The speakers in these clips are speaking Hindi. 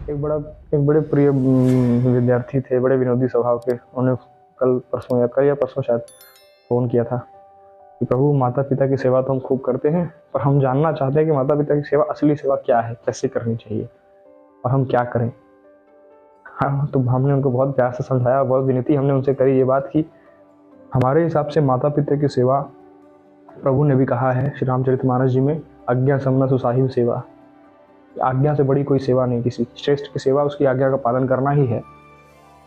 एक बड़े प्रिय विद्यार्थी थे, बड़े विनोदी स्वभाव के। उन्होंने कल या परसों शायद फ़ोन किया था कि प्रभु, माता पिता की सेवा तो हम खूब करते हैं, पर हम जानना चाहते हैं कि माता पिता की सेवा, असली सेवा क्या है, कैसे करनी चाहिए और हम क्या करें। हाँ, तो हमने उनको बहुत प्यार से समझाया, बहुत विनती हमने उनसे करी ये बात की हमारे हिसाब से माता पिता की सेवा, प्रभु ने भी कहा है श्री रामचरितमानस जी में, आज्ञा समना सुसाहिब सेवा। आज्ञा से बड़ी कोई सेवा नहीं, किसी श्रेष्ठ की सेवा उसकी आज्ञा का पालन करना ही है।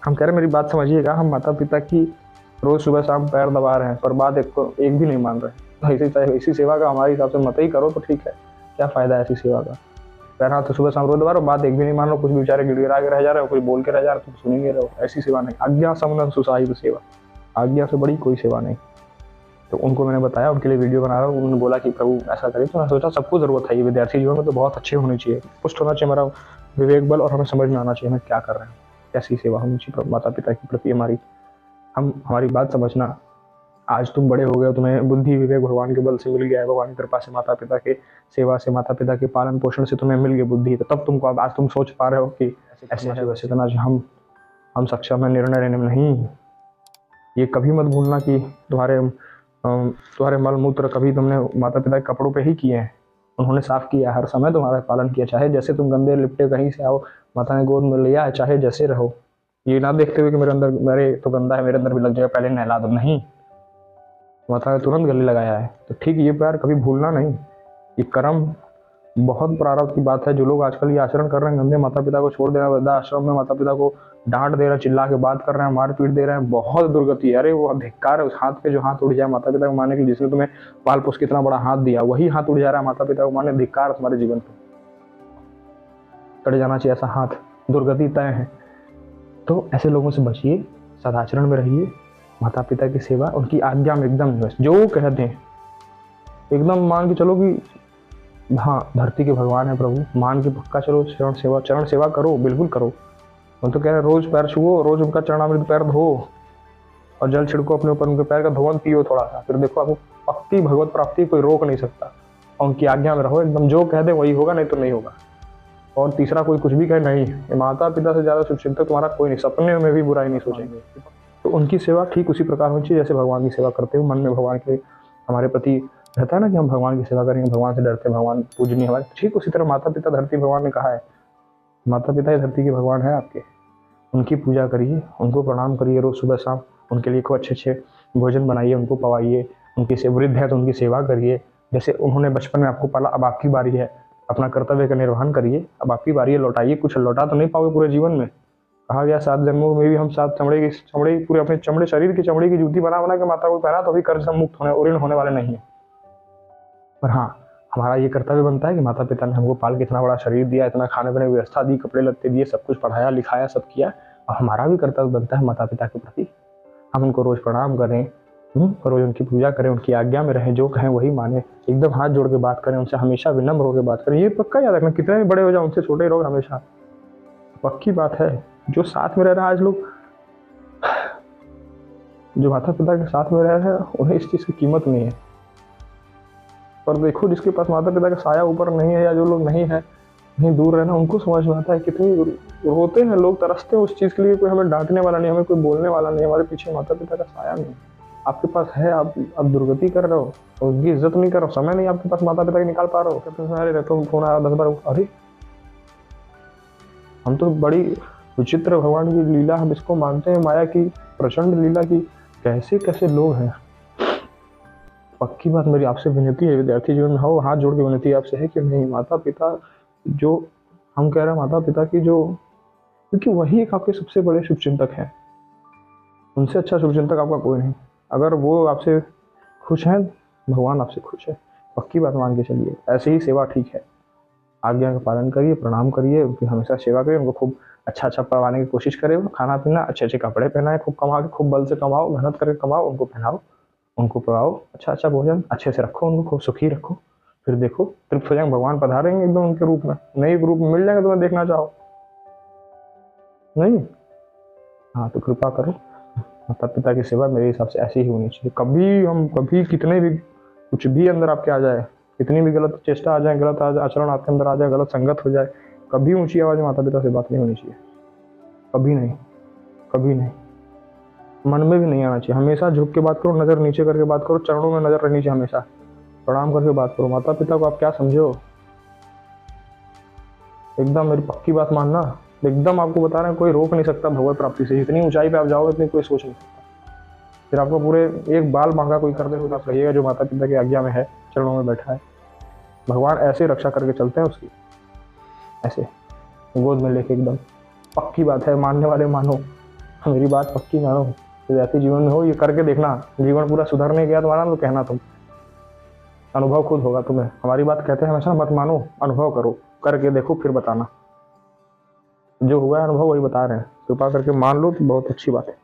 हम कह रहे, मेरी बात समझिएगा, हम माता पिता की रोज सुबह शाम पैर दबा रहे हैं, पर बात एक भी नहीं मान रहे। तो ऐसी सेवा का हमारे हिसाब से मत ही करो तो ठीक है। क्या फायदा है ऐसी सेवा का? पैर हाथ तो सुबह शाम रोज दबा रहे हो, बात एक भी नहीं मान रहे हो, कुछ बेचारे गिड़गिड़ा के रह जा रहे हो, कुछ बोल के रह जा रहे हो, तुम सुनेंगे रहो। ऐसी सेवा नहीं, आज्ञा समन सुसाहिब सेवा, आज्ञा से बड़ी कोई सेवा नहीं। तो उनको मैंने बताया, उनके लिए वीडियो बना रहा हूँ। उन्होंने बोला कि प्रभु ऐसा करें, तो मैं सोचा सबको जरूरत है, ये विद्यार्थी जीवन में तो बहुत अच्छे होने चाहिए, पुष्ट होना चाहिए हमारा विवेक बल, और हमें समझ में आना चाहिए हमें क्या कर रहे हैं, कैसी सेवा होनी चाहिए माता पिता के प्रति हमारी। हमारी बात समझना, आज तुम बड़े हो गए हो, तुम्हें बुद्धि विवेक भगवान के बल से मिल गया है, भगवान की कृपा से, माता पिता के सेवा से, माता पिता के पालन पोषण से तुम्हें मिल गई बुद्धि, तो तब तुमको आज तुम सोच पा रहे हो कि ऐसे है वैसे करना चाहिए। हम सक्षम है निर्णय लेने में नहीं। ये कभी मत भूलना कि तुम्हारे मल मूत्र कभी तुमने माता पिता के कपड़ों पे ही किए हैं, उन्होंने साफ किया, हर समय तुम्हारा पालन किया। चाहे जैसे तुम गंदे लिपटे कहीं से आओ, माता ने गोद में लिया है, चाहे जैसे रहो, ये ना देखते हुए कि मेरे तो गंदा है, मेरे अंदर भी लग जाएगा, पहले नहला दो, नहीं, माता ने तुरंत गले लगाया है। तो ठीक ये प्यार कभी भूलना नहीं। ये कर्म बहुत प्रारब्ध की बात है। जो लोग आजकल ये आचरण कर रहे हैं, गंदे माता पिता को छोड़ दे रहे हैं, वृद्धाश्रम में माता पिता को डांट दे रहे हैं, चिल्ला के बात कर रहे हैं, मार पीट दे रहे हैं, बहुत दुर्गति है। अरे वो धिक्कार है उस हाथ पे जो हाथ उड़ जाए माता पिता को मारने के लिए, जिसने तुम्हें पाल पोस के इतना बड़ा हाथ दिया, वही हाथ उड़ जा रहा है माता पिता को मारने। धिक्कार तुम्हारे जीवन पे, कट जाना चाहिए ऐसा हाथ, दुर्गति तय है। तो ऐसे लोगों से बचिए, सदाचरण में रहिए, माता पिता की सेवा उनकी आज्ञा में एकदम जो कहते हैं एकदम मान के चलो कि हाँ धरती के भगवान है प्रभु, मान के पक्का चलो, चरण सेवा करो, बिल्कुल करो। हम तो कह रहे रोज पैर छुओ, रोज उनका चरणामृत पैर धो और जल छिड़को अपने ऊपर, उनके पैर का धोवन पियो थोड़ा सा, फिर देखो आपको पक्की भगवत प्राप्ति कोई रोक नहीं सकता। और उनकी आज्ञा में रहो एकदम, जो कह दे वही होगा, नहीं तो नहीं होगा। और तीसरा कोई कुछ भी कहे नहीं, माता पिता से ज्यादा शुभचिंतक तुम्हारा कोई नहीं, सपने में भी बुराई नहीं सोचेंगे। तो उनकी सेवा ठीक उसी प्रकार होनी चाहिए जैसे भगवान की सेवा करते हो। मन में भगवान के हमारे प्रति रहता है ना कि हम भगवान की सेवा करेंगे, भगवान से डरते हैं, भगवान पूजनीय हमारे, ठीक उसी तरह माता पिता धरती भगवान ने कहा है, माता पिता ही धरती के भगवान है आपके। उनकी पूजा करिए, उनको प्रणाम करिए रोज सुबह शाम, उनके लिए खूब अच्छे अच्छे भोजन बनाइए, उनको पवाइए, उनकी से वृद्ध है तो उनकी सेवा करिए। जैसे उन्होंने बचपन में आपको पाला, अब आपकी बारी है, अपना कर्तव्य का निर्वहन करिए, अब आपकी बारी है, लौटाइए। कुछ लौटा तो नहीं पाओगे पूरे जीवन में, कहा गया 7 जन्मों में भी हम 7 चमड़े पूरे अपने चमड़े शरीर की चमड़े की जूती बना बना के माता को पहना, तो भी कर्ज से मुक्त होने ऋण होने वाले नहीं है। पर हाँ, हमारा ये कर्तव्य बनता है कि माता पिता ने हमको पाल के इतना बड़ा शरीर दिया, इतना खाने पीने की व्यवस्था दी, कपड़े लत्ते दिए, सब कुछ पढ़ाया लिखाया, सब किया, और हमारा भी कर्तव्य बनता है माता पिता के प्रति हम उनको रोज प्रणाम करें, रोज उनकी पूजा करें, उनकी आज्ञा में रहें, जो कहें वही माने, एकदम हाथ जोड़ के बात करें उनसे, हमेशा विनम्र होकर बात करें। ये पक्का याद रखना, कितने भी बड़े हो जाओ उनसे छोटे रहो हमेशा, पक्की बात है। जो साथ में रह रहा है आज लोग, जो माता पिता के साथ में रह रहे हैं, उन्हें इस चीज की कीमत नहीं है। पर देखो जिसके पास माता पिता का साया ऊपर नहीं है, या जो लोग नहीं है, कहीं दूर रहना, उनको समझ में आता है। कितनी रोते हैं लोग, तरसते हैं उस चीज के लिए, कोई हमें डांटने वाला नहीं, हमें कोई बोलने वाला नहीं, हमारे पीछे माता पिता का साया नहीं। आपके पास है, आप दुर्गति कर रहे हो, उनकी इज्जत नहीं कर रहे हो, समय नहीं आपके पास माता पिता की निकाल पा रहे हो, कहते अरे रखो फोन आ रहा 10 बार, अरे हम तो बड़ी विचित्र भगवान की लीला हम इसको मानते हैं, माया की प्रचंड लीला की, कैसे कैसे लोग हैं। पक्की बात मेरी आपसे विनती है, विद्यार्थी जीवन में हो, हाथ जोड़ के विनती आपसे है कि नहीं, माता पिता जो हम कह रहे हैं, माता पिता की जो, क्योंकि वही एक आपके सबसे बड़े शुभचिंतक हैं, उनसे अच्छा शुभचिंतक आपका कोई नहीं। अगर वो आपसे खुश हैं, भगवान आपसे खुश है, पक्की बात मान के चलिए। ऐसे ही सेवा ठीक है, आज्ञा का पालन करिए, प्रणाम करिए, उनकी हमेशा सेवा करिए, उनको खूब अच्छा अच्छा पढ़वाने की कोशिश करें, खाना पीना, अच्छे अच्छे कपड़े पहनाए, खूब कमा के, खूब बल से कमाओ, मेहनत करके कमाओ, उनको पहनाओ, उनको पढ़ाओ, अच्छा अच्छा भोजन अच्छे से रखो, उनको खूब सुखी रखो, फिर देखो तृप्त हो जाएंगे, भगवान पधारेंगे एकदम उनके रूप में, नए रूप में मिल जाएंगे, तुम्हें देखना चाहो नहीं। हाँ तो कृपा करो, माता पिता की सेवा मेरे हिसाब से ऐसी ही होनी चाहिए। कभी कितने भी कुछ भी अंदर आपके आ जाए, कितनी भी गलत चेष्टा आ जाए, गलत आचरण आपके अंदर आ जाए, गलत संगत हो जाए, कभी ऊंची आवाज में माता पिता से बात नहीं होनी चाहिए, कभी नहीं, कभी नहीं, मन में भी नहीं आना चाहिए। हमेशा झुक के बात करो, नज़र नीचे करके बात करो, चरणों में नज़र रहनी चाहिए, हमेशा प्रणाम करके बात करो। माता पिता को आप क्या समझो, एकदम मेरी पक्की बात मानना, एकदम आपको बता रहे हैं, कोई रोक नहीं सकता भगवत प्राप्ति से। जितनी ऊंचाई पे आप जाओगे इतनी कोई सोच नहीं सकता। फिर आपको पूरे एक बाल मांगा कोई कर दे तो आप कहिएगा जो माता पिता की आज्ञा में है, चरणों में बैठा है, भगवान ऐसे रक्षा करके चलते हैं उसकी, ऐसे गोद में लेके। एकदम पक्की बात है, मानने वाले मानो, मेरी बात पक्की मानो। तो ऐसे जीवन में हो, ये करके देखना, जीवन पूरा सुधरने गया तुम्हारा तो कहना तुम, अनुभव खुद होगा तुम्हें। हमारी बात कहते हैं हमेशा मत मानो, अनुभव करो, करके देखो फिर बताना। जो हुआ है अनुभव वही बता रहे हैं, कृपा करके मान लो तो बहुत अच्छी बात है।